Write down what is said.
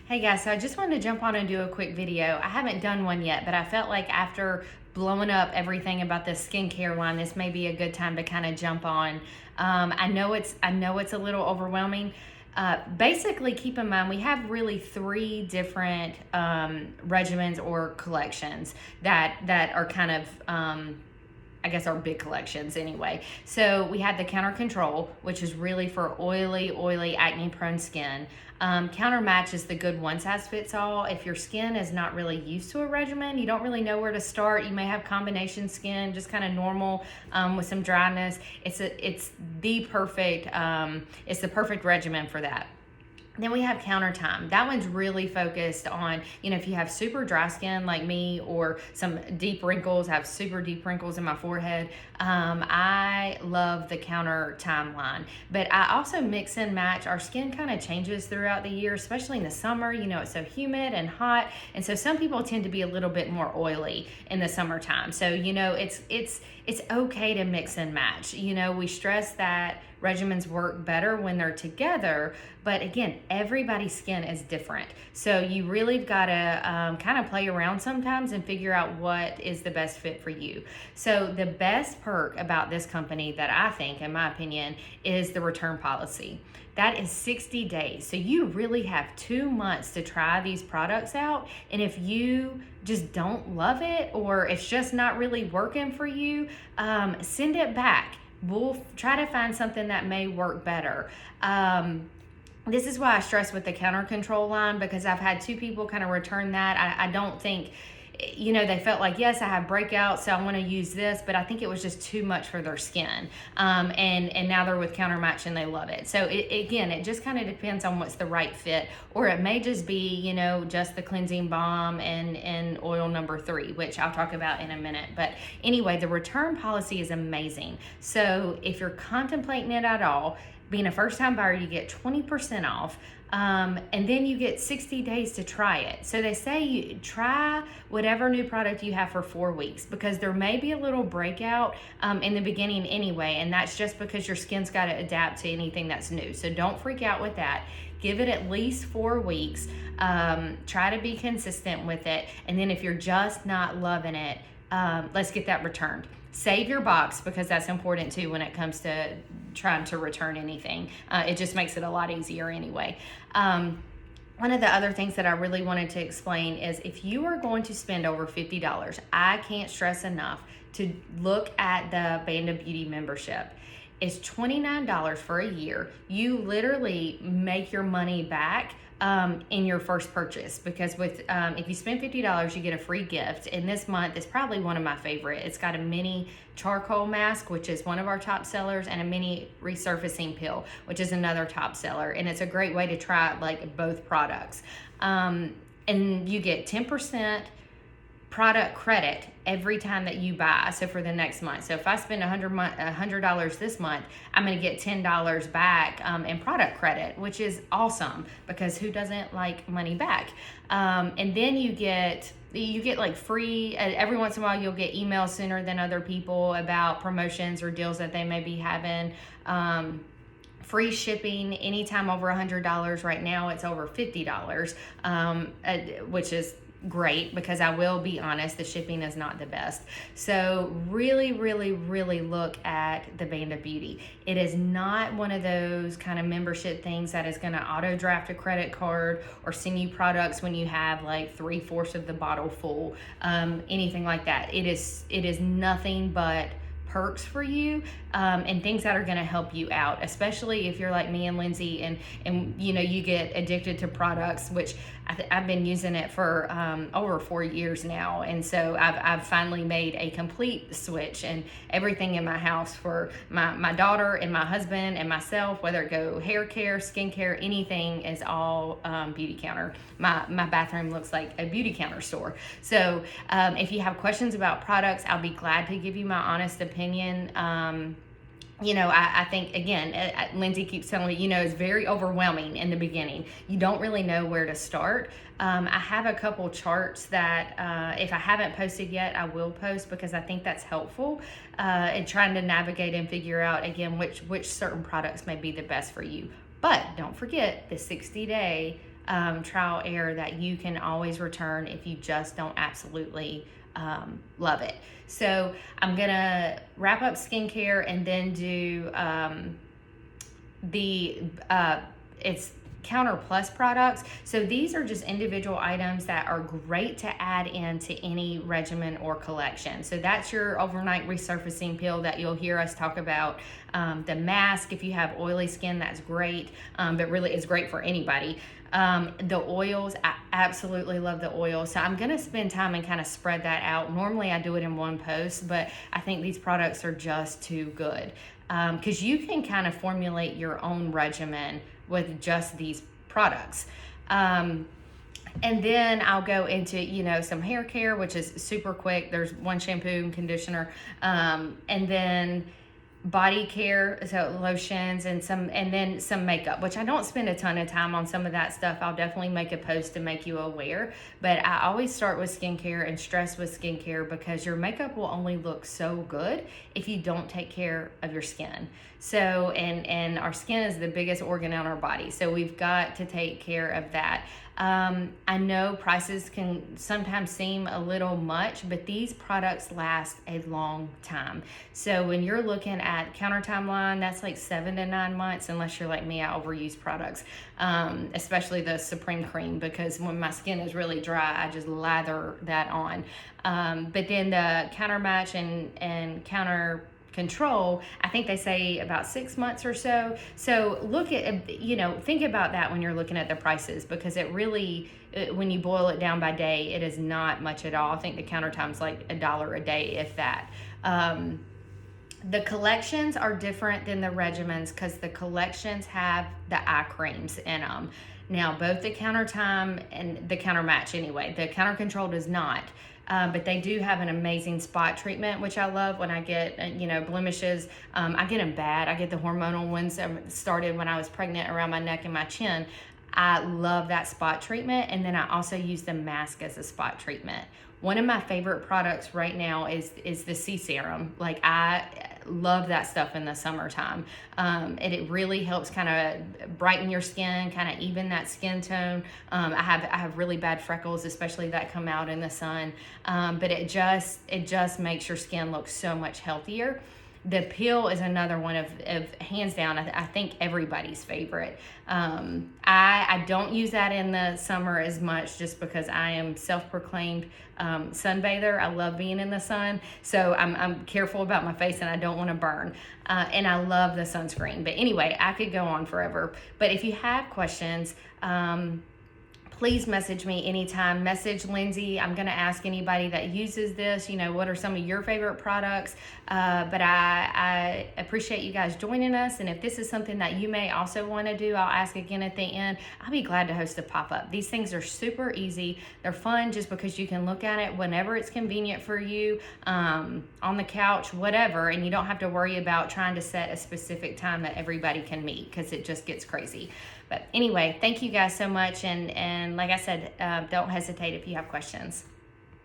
Hey guys, so I just wanted to jump on and do a quick video. I haven't done one yet, but I felt like after blowing up everything about this skincare line, this may be a good time to kind of jump on. I know it's a little overwhelming. Basically, keep in mind we have really three different regimens or collections that are kind of I guess our big collections anyway. So we had the Counter Control, which is really for oily, acne prone skin. Counter Match is the good one size fits all. If your skin is not really used to a regimen, you don't really know where to start. You may have combination skin, just kind of normal with some dryness. It's the perfect regimen for that. Then we have Counter Time. That one's really focused on, if you have super dry skin like me or some deep wrinkles, I have super deep wrinkles in my forehead. I love the Counter Time line. But I also mix and match. Our skin kind of changes throughout the year, especially in the summer. It's so humid and hot. And so some people tend to be a little bit more oily in the summertime. So, it's okay to mix and match. We stress that regimens work better when they're together, but again, everybody's skin is different. So you really got to kind of play around sometimes and figure out what is the best fit for you. So the best perk about this company that I think, in my opinion, is the return policy. That is 60 days. So you really have 2 months to try these products out. And if you just don't love it or it's just not really working for you, send it back. We'll try to find something that may work better. This is why I stress with the Counter Control line, because I've had 2 people kind of return that. I don't think, they felt like, yes, I have breakouts, so I want to use this, but I think it was just too much for their skin. And now they're with Counter Match and they love it. So it just kind of depends on what's the right fit, or it may just be, just the cleansing balm and oil number 3, which I'll talk about in a minute. But anyway, the return policy is amazing. So if you're contemplating it at all, being a first-time buyer, you get 20% off. And then you get 60 days to try it. So they say you try whatever new product you have for 4 weeks, because there may be a little breakout in the beginning anyway, and that's just because your skin's got to adapt to anything that's new. So don't freak out with that. Give it at least 4 weeks. Try to be consistent with it. And then if you're just not loving it, let's get that returned. Save your box, because that's important too when it comes to trying to return anything. It just makes it a lot easier anyway. One of the other things that I really wanted to explain is if you are going to spend over $50, I can't stress enough to look at the Band of Beauty membership. It's $29 for a year. You literally make your money back in your first purchase, because with if you spend $50, you get a free gift. And this month is probably one of my favorite. It's got a mini charcoal mask, which is one of our top sellers, and a mini resurfacing pill, which is another top seller. And it's a great way to try like both products. And you get 10% product credit every time that you buy. So for the next month, so if I spend $100 this month, I'm going to get $10 back in product credit, which is awesome, because who doesn't like money back? And then you get like free, every once in a while you'll get emails sooner than other people about promotions or deals that they may be having. Free shipping anytime over $100. Right now it's over $50, which is great, because I will be honest, the shipping is not the best. So really look at the Band of Beauty. It is not one of those kind of membership things that is going to auto draft a credit card or send you products when you have like 3/4 of the bottle full, anything like that. It is nothing but perks for you, and things that are going to help you out, especially if you're like me and Lindsay and you get addicted to products, which I've been using it for over 4 years now. And so I've finally made a complete switch, and everything in my house for my daughter and my husband and myself, whether it go hair care, skin care, anything, is all Beauty Counter. My bathroom looks like a Beauty Counter store. So if you have questions about products, I'll be glad to give you my honest opinion. I think, again, Lindsay keeps telling me, it's very overwhelming in the beginning. You don't really know where to start. I have a couple charts that if I haven't posted yet, I will post, because I think that's helpful in trying to navigate and figure out, again, which certain products may be the best for you. But don't forget the 60-day trial error that you can always return if you just don't absolutely love it. So I'm gonna wrap up skincare and then do it's Counter Plus products. So these are just individual items that are great to add into any regimen or collection. So that's your overnight resurfacing pill that you'll hear us talk about. The mask, if you have oily skin, that's great, but really it's great for anybody. The oils, I absolutely love the oils. So I'm going to spend time and kind of spread that out. Normally I do it in one post, but I think these products are just too good. Because you can kind of formulate your own regimen with just these products. And then I'll go into, some hair care, which is super quick. There's one shampoo and conditioner. And then body care, so lotions and then some makeup, which I don't spend a ton of time on some of that stuff. I'll definitely make a post to make you aware, but I always start with skincare and stress with skincare because your makeup will only look so good if you don't take care of your skin. So, and our skin is the biggest organ on our body, so we've got to take care of that. I know prices can sometimes seem a little much, but these products last a long time. So when you're looking at Counter Timeline, that's like 7 to 9 months, unless you're like me, I overuse products, especially the Supreme Cream, because when my skin is really dry, I just lather that on. But then the Counter Match and Counter Control, I think they say about 6 months or so. So look at, think about that when you're looking at the prices, because it really, when you boil it down by day, it is not much at all. I think the counter time's like $1 a day, if that. The collections are different than the regimens because the collections have the eye creams in them. Now, both the Counter Time and the Counter Match anyway, the Counter Control does not. But they do have an amazing spot treatment, which I love when I get, blemishes. I get them bad. I get the hormonal ones started when I was pregnant around my neck and my chin. I love that spot treatment. And then I also use the mask as a spot treatment. One of my favorite products right now is the C serum. Like, I love that stuff in the summertime. And it really helps kind of brighten your skin, kind of even that skin tone. I have really bad freckles, especially that come out in the sun. But it just makes your skin look so much healthier. The peel is another one of hands down, I think everybody's favorite. I don't use that in the summer as much just because I am self-proclaimed sunbather. I love being in the sun, so I'm careful about my face and I don't want to burn. And I love the sunscreen. But anyway, I could go on forever. But if you have questions, please message me anytime. Message Lindsay. I'm going to ask anybody that uses this, what are some of your favorite products? But I appreciate you guys joining us. And if this is something that you may also want to do, I'll ask again at the end. I'll be glad to host a pop-up. These things are super easy. They're fun just because you can look at it whenever it's convenient for you, on the couch, whatever. And you don't have to worry about trying to set a specific time that everybody can meet because it just gets crazy. But anyway, thank you guys so much. And like I said, don't hesitate if you have questions.